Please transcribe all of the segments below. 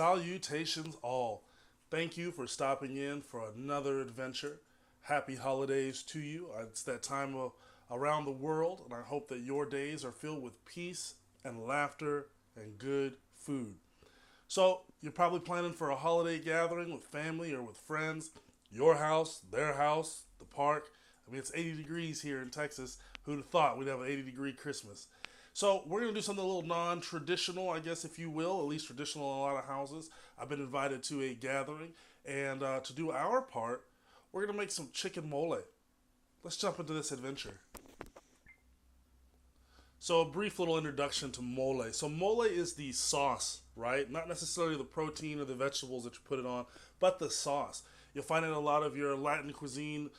Salutations all. Thank you for stopping in for another adventure. Happy holidays to you. It's that time of around the world, and I hope that your days are filled with peace and laughter and good food. So, you're probably planning for a holiday gathering with family or with friends, your house, their house, the park. I mean, it's 80 degrees here in Texas. Who'd have thought we'd have an 80-degree Christmas? So we're going to do something a little non-traditional, I guess, if you will, at least traditional in a lot of houses. I've been invited to a gathering, and to do our part, we're going to make some chicken mole. Let's jump into this adventure. So a brief little introduction to mole. So mole is the sauce, right? Not necessarily the protein or the vegetables that you put it on, but the sauce. You'll find it in a lot of your Latin cuisine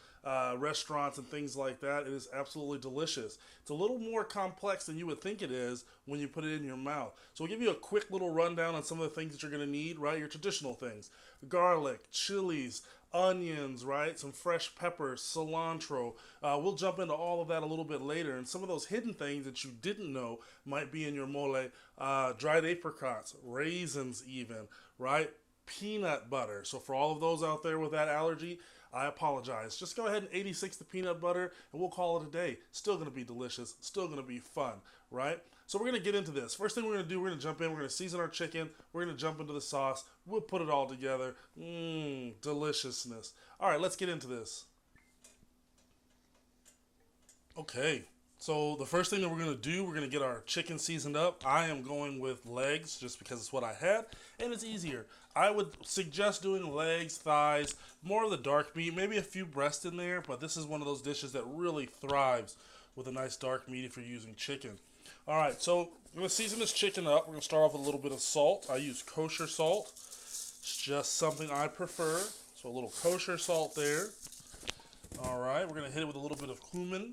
restaurants and things like that. It is absolutely delicious. It's a little more complex than you would think it is when you put it in your mouth. So we'll give you a quick little rundown on some of the things that you're going to need, right? Your traditional things. Garlic, chilies, onions, right? Some fresh peppers, cilantro. We'll jump into all of that a little bit later. And some of those hidden things that you didn't know might be in your mole. Dried apricots, raisins even, right? Peanut butter. So for all of those out there with that allergy, I apologize. Just go ahead and 86 the peanut butter and we'll call it a day. Still going to be delicious. Still going to be fun, right? So we're going to get into this. First thing we're going to do, we're going to jump in. We're going to season our chicken. We're going to jump into the sauce. We'll put it all together. Deliciousness. All right, let's get into this. Okay. So the first thing that we're going to do, we're going to get our chicken seasoned up. I am going with legs just because it's what I had and it's easier. I would suggest doing legs, thighs, more of the dark meat, maybe a few breast in there, but this is one of those dishes that really thrives with a nice dark meat if you're using chicken. All right, so I'm going to season this chicken up. We're going to start off with a little bit of salt. I use kosher salt. It's just something I prefer. So a little kosher salt there. All right, we're going to hit it with a little bit of cumin.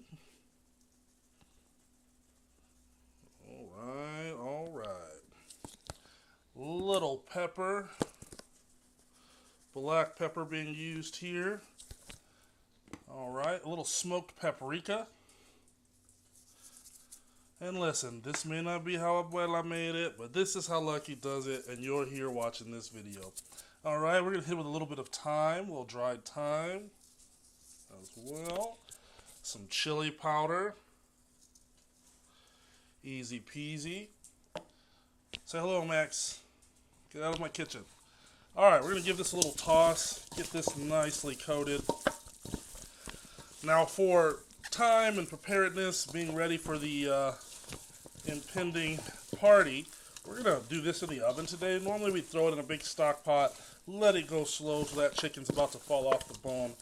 All right. Little pepper. Black pepper being used here. All right, a little smoked paprika. And listen, this may not be how well I made it, but this is how Lucky does it, and you're here watching this video. All right, we're going to hit it with a little bit of thyme, a little dried thyme as well. Some chili powder. Easy peasy. Say hello, Max. Get out of my kitchen. All right, we're going to give this a little toss. Get this nicely coated. Now for time and preparedness, being ready for the impending party, we're going to do this in the oven today. Normally we throw it in a big stock pot, let it go slow so that chicken's about to fall off the bone.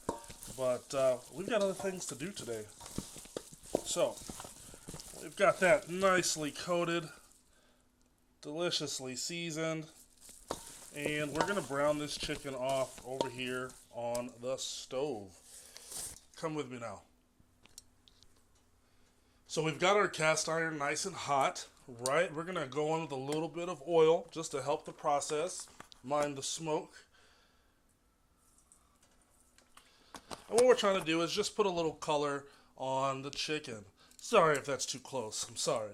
But we've got other things to do today. So we've got that nicely coated, deliciously seasoned, and we're going to brown this chicken off over here on the stove. Come with me now. So we've got our cast iron nice and hot, right? We're going to go in with a little bit of oil just to help the process, mind the smoke. And what we're trying to do is just put a little color on the chicken. Sorry if that's too close. I'm sorry.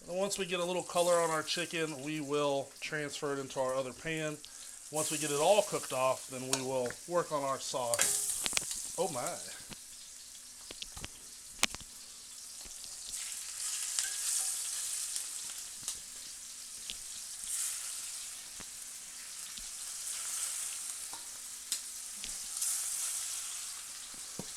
And once we get a little color on our chicken, we will transfer it into our other pan. Once we get it all cooked off, then we will work on our sauce. Oh my.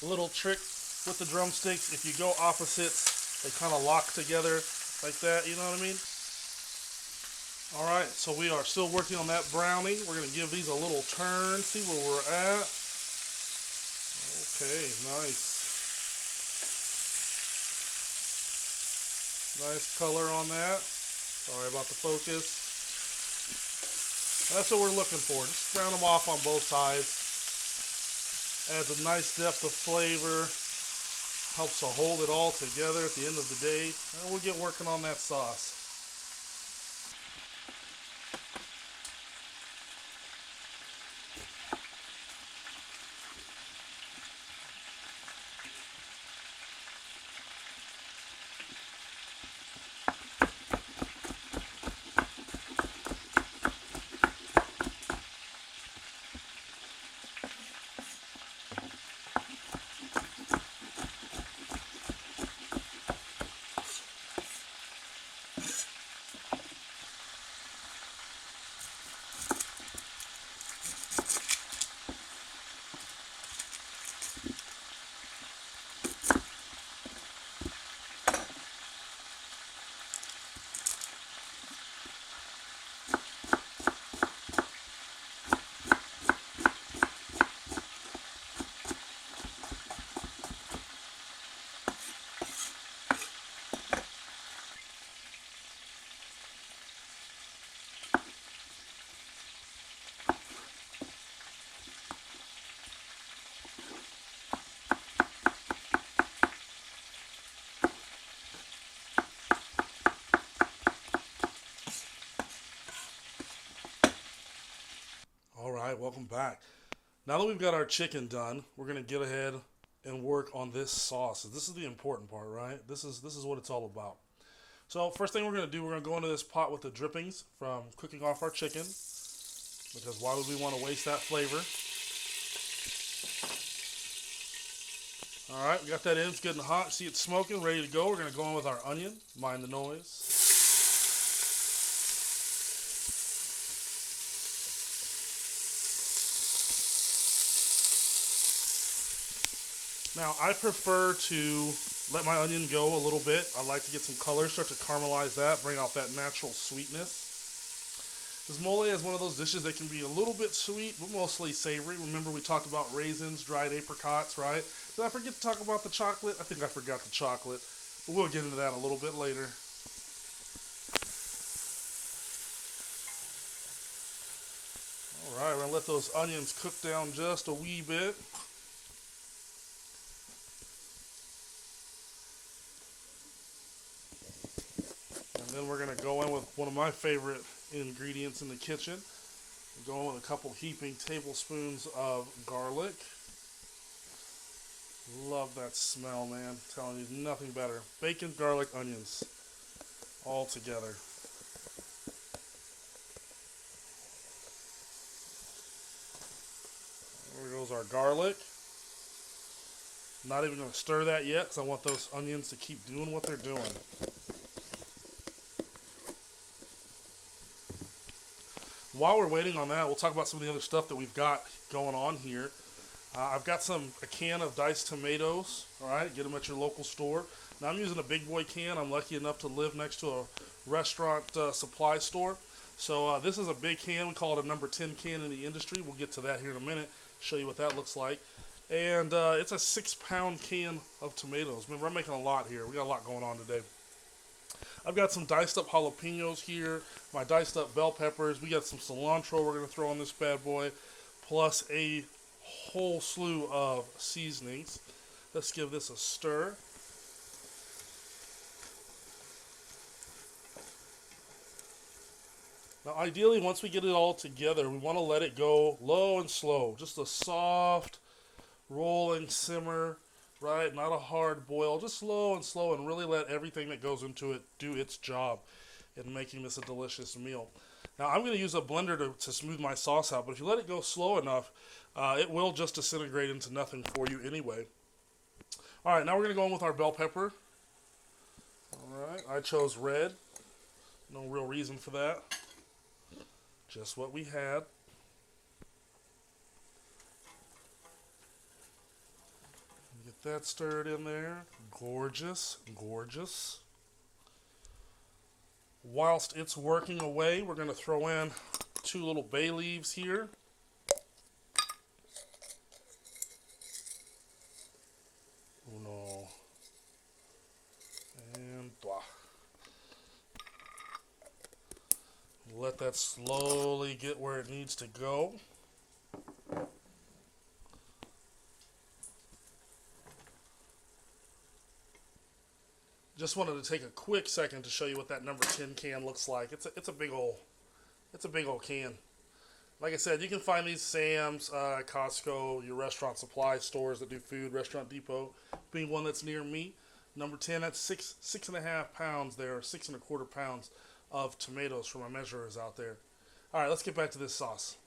A little trick with the drumsticks, if you go opposites, they kind of lock together like that, you know what I mean? Alright, so we are still working on that brownie. We're going to give these a little turn, see where we're at. Okay, nice. Nice color on that. Sorry about the focus. That's what we're looking for. Just brown them off on both sides. Adds a nice depth of flavor. Helps to hold it all together at the end of the day. And we'll get working on that sauce. All right, welcome back. Now that we've got our chicken done, we're gonna get ahead and work on this sauce. This is the important part, right? This is what it's all about. So first thing we're gonna do, we're gonna go into this pot with the drippings from cooking off our chicken, because why would we want to waste that flavor? All right, we got that in. It's good and hot. See, it's smoking, ready to go. We're gonna go in with our onion. Mind the noise. Now, I prefer to let my onion go a little bit. I like to get some color, start to caramelize that, bring out that natural sweetness. This mole is one of those dishes that can be a little bit sweet, but mostly savory. Remember, we talked about raisins, dried apricots, right? Did I forget to talk about the chocolate? I think I forgot the chocolate, but we'll get into that a little bit later. All right, we're gonna let those onions cook down just a wee bit. And then we're going to go in with one of my favorite ingredients in the kitchen. We're going with a couple heaping tablespoons of garlic. Love that smell, man. I'm telling you, nothing better. Bacon, garlic, onions, all together. There goes our garlic. Not even going to stir that yet because I want those onions to keep doing what they're doing. While we're waiting on that, we'll talk about some of the other stuff that we've got going on here. I've got a can of diced tomatoes. All right, get them at your local store. Now I'm using a big boy can. I'm lucky enough to live next to a restaurant supply store. So this is a big can. We call it a number 10 can in the industry. We'll get to that here in a minute. Show you what that looks like. And it's a 6-pound can of tomatoes. Remember, I'm making a lot here. We got a lot going on today. I've got some diced up jalapenos here, my diced up bell peppers. We got some cilantro we're going to throw on this bad boy, plus a whole slew of seasonings. Let's give this a stir. Now ideally, once we get it all together, we want to let it go low and slow. Just a soft rolling simmer. Right, not a hard boil, just slow and really let everything that goes into it do its job in making this a delicious meal. Now I'm going to use a blender to smooth my sauce out, but if you let it go slow enough, it will just disintegrate into nothing for you anyway. Alright, now we're going to go in with our bell pepper. Alright, I chose red. No real reason for that. Just what we had. Get that stirred in there. Gorgeous, gorgeous. Whilst it's working away, we're going to throw in 2 little bay leaves here. Uno. And blah. Let that slowly get where it needs to go. Just wanted to take a quick second to show you what that number 10 can looks like. It's a big old can. Like I said, you can find these Sam's, Costco, your restaurant supply stores that do food, Restaurant Depot being one that's near me. Number 10, that's 6.5 pounds there, 6.25 pounds of tomatoes for my measurers out there. All right, let's get back to this sauce.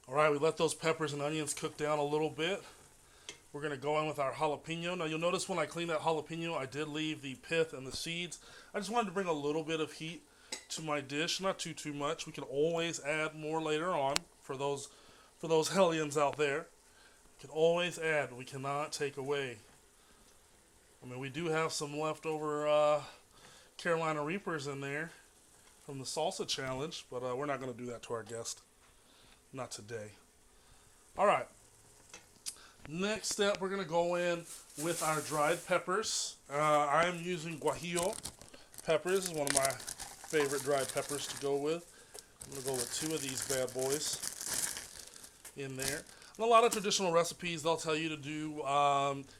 All right, we let those peppers and onions cook down a little bit. we're going to go in with our jalapeno. Now you'll notice when I clean that jalapeno, I did leave the pith and the seeds. I just wanted to bring a little bit of heat to my dish, not too much. We can always add more later on for those hellions out there. We can always add. We cannot take away. I mean, we do have some leftover Carolina Reapers in there from the salsa challenge, but we're not going to do that to our guest. Not today. All right. Next step, we're going to go in with our dried peppers. I am using guajillo peppers. This is one of my favorite dried peppers to go with. I'm going to go with 2 of these bad boys in there. And a lot of traditional recipes, they'll tell you to do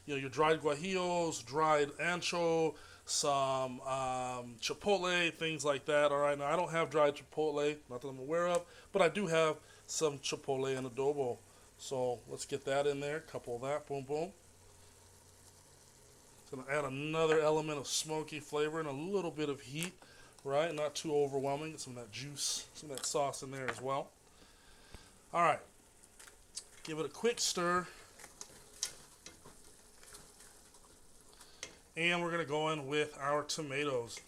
your dried guajillos, dried ancho, some chipotle, things like that. All right, now I don't have dried chipotle, not that I'm aware of, but I do have some chipotle and adobo. So let's get that in there, couple of that, boom, boom. It's going to add another element of smoky flavor and a little bit of heat, right? Not too overwhelming. Get some of that juice, some of that sauce in there as well. All right. Give it a quick stir. And we're going to go in with our tomatoes.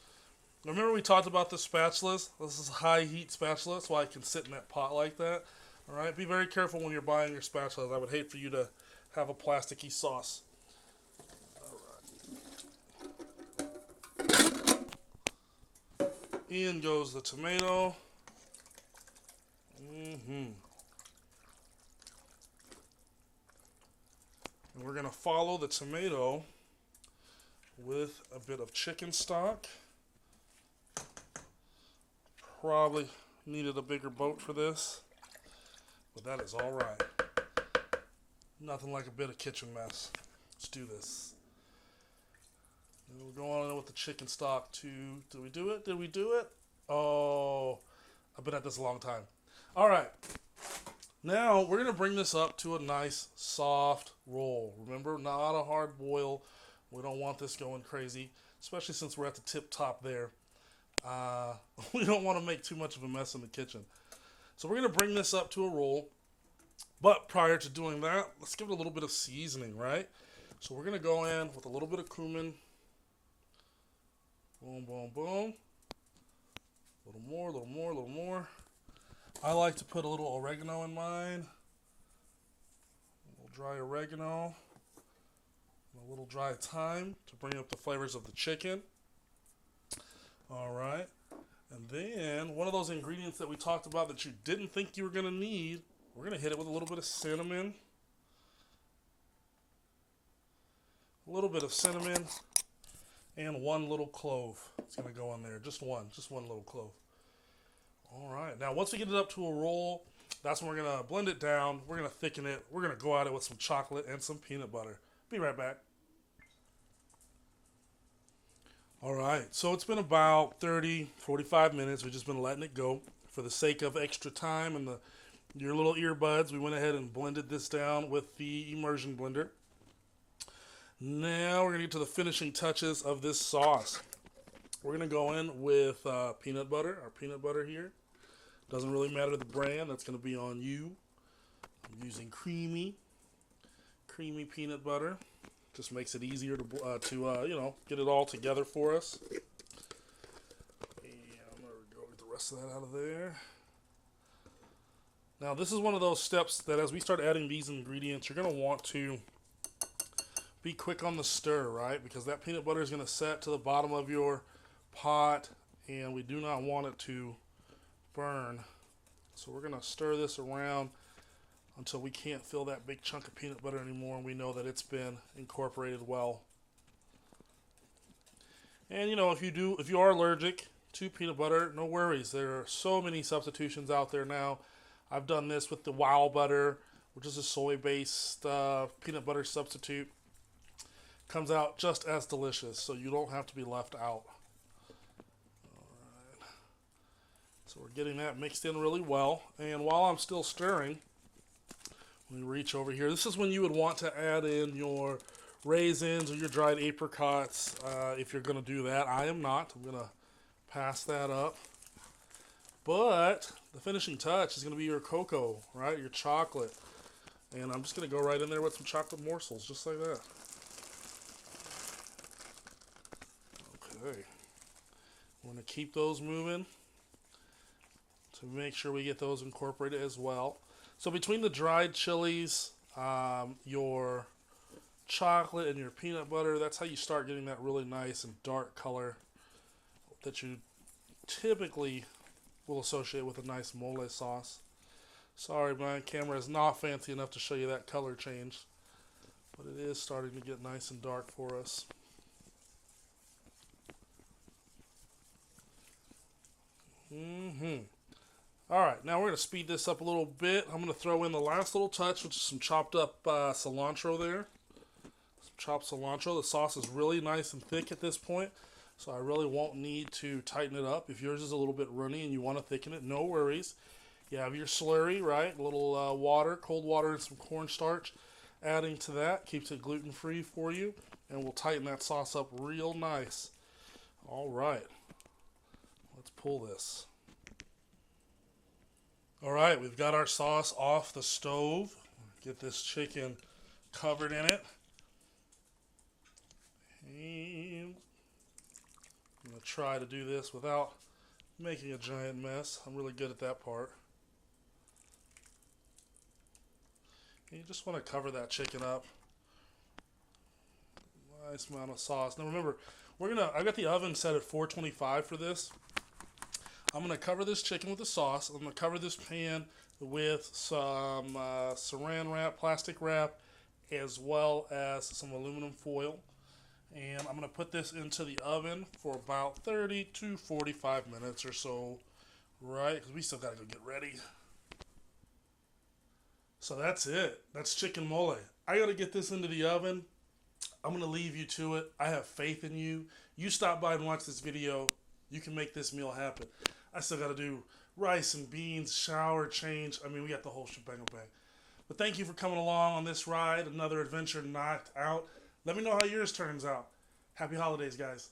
Remember we talked about the spatulas? This is a high heat spatula. That's why I can sit in that pot like that. All right, be very careful when you're buying your spatulas. I would hate for you to have a plasticky sauce. All right. In goes the tomato. And we're going to follow the tomato with a bit of chicken stock. Probably needed a bigger boat for this, but that is all right. Nothing like a bit of kitchen mess. Let's do this. And we're going on with the chicken stock too. Did we do it? Did we do it? Oh, I've been at this a long time. All right. Now we're going to bring this up to a nice soft roll. Remember, not a hard boil. We don't want this going crazy, especially since we're at the tip top there. We don't want to make too much of a mess in the kitchen. So we're going to bring this up to a roll. But prior to doing that, let's give it a little bit of seasoning, right? So we're going to go in with a little bit of cumin. Boom, boom, boom. A little more, a little more, a little more. I like to put a little oregano in mine. A little dry oregano. And a little dry thyme to bring up the flavors of the chicken. All right. And then one of those ingredients that we talked about that you didn't think you were going to need, we're going to hit it with a little bit of cinnamon. A little bit of cinnamon and 1 little clove. It's going to go in there. Just one little clove. All right. Now, once we get it up to a roll, that's when we're going to blend it down. We're going to thicken it. We're going to go at it with some chocolate and some peanut butter. Be right back. All right, so it's been about 30, 45 minutes. We've just been letting it go. For the sake of extra time and your little earbuds, we went ahead and blended this down with the immersion blender. Now we're going to get to the finishing touches of this sauce. We're going to go in with peanut butter, our peanut butter here. Doesn't really matter the brand, that's going to be on you. I'm using creamy peanut butter. Just makes it easier to get it all together for us. And I'm going to go get the rest of that out of there. Now this is one of those steps that as we start adding these ingredients, you're going to want to be quick on the stir, right? Because that peanut butter is going to set to the bottom of your pot, and we do not want it to burn. So we're going to stir this around until we can't feel that big chunk of peanut butter anymore, and we know that it's been incorporated well. And if you are allergic to peanut butter, no worries. There are so many substitutions out there now. I've done this with the Wow Butter, which is a soy-based peanut butter substitute. Comes out just as delicious, so you don't have to be left out. All right. So we're getting that mixed in really well, and while I'm still stirring, we reach over here. This is when you would want to add in your raisins or your dried apricots if you're going to do that. I am not. I'm going to pass that up. But the finishing touch is going to be your cocoa, right? Your chocolate. And I'm just going to go right in there with some chocolate morsels, just like that. Okay. We're going to keep those moving to make sure we get those incorporated as well. So between the dried chilies, your chocolate, and your peanut butter, that's how you start getting that really nice and dark color that you typically will associate with a nice mole sauce. Sorry, my camera is not fancy enough to show you that color change, but it is starting to get nice and dark for us. Alright, now we're going to speed this up a little bit. I'm going to throw in the last little touch, which is some chopped up cilantro there. Some chopped cilantro. The sauce is really nice and thick at this point, so I really won't need to tighten it up. If yours is a little bit runny and you want to thicken it, no worries. You have your slurry, right? A little water, cold water, and some cornstarch. Adding to that keeps it gluten-free for you, and we'll tighten that sauce up real nice. All right, let's pull this. All right, we've got our sauce off the stove. Get this chicken covered in it. And I'm going to try to do this without making a giant mess. I'm really good at that part. You just want to cover that chicken up. Nice amount of sauce. Now remember, I got the oven set at 425 for this. I'm going to cover this chicken with the sauce. I'm going to cover this pan with some saran wrap, plastic wrap, as well as some aluminum foil. And I'm going to put this into the oven for about 30 to 45 minutes or so, right? Because we still got to go get ready. So that's it. That's chicken mole. I got to get this into the oven. I'm going to leave you to it. I have faith in you. You stop by and watch this video. You can make this meal happen. I still got to do rice and beans, shower, change. I mean, we got the whole shebang bang. But thank you for coming along on this ride. Another adventure knocked out. Let me know how yours turns out. Happy holidays, guys.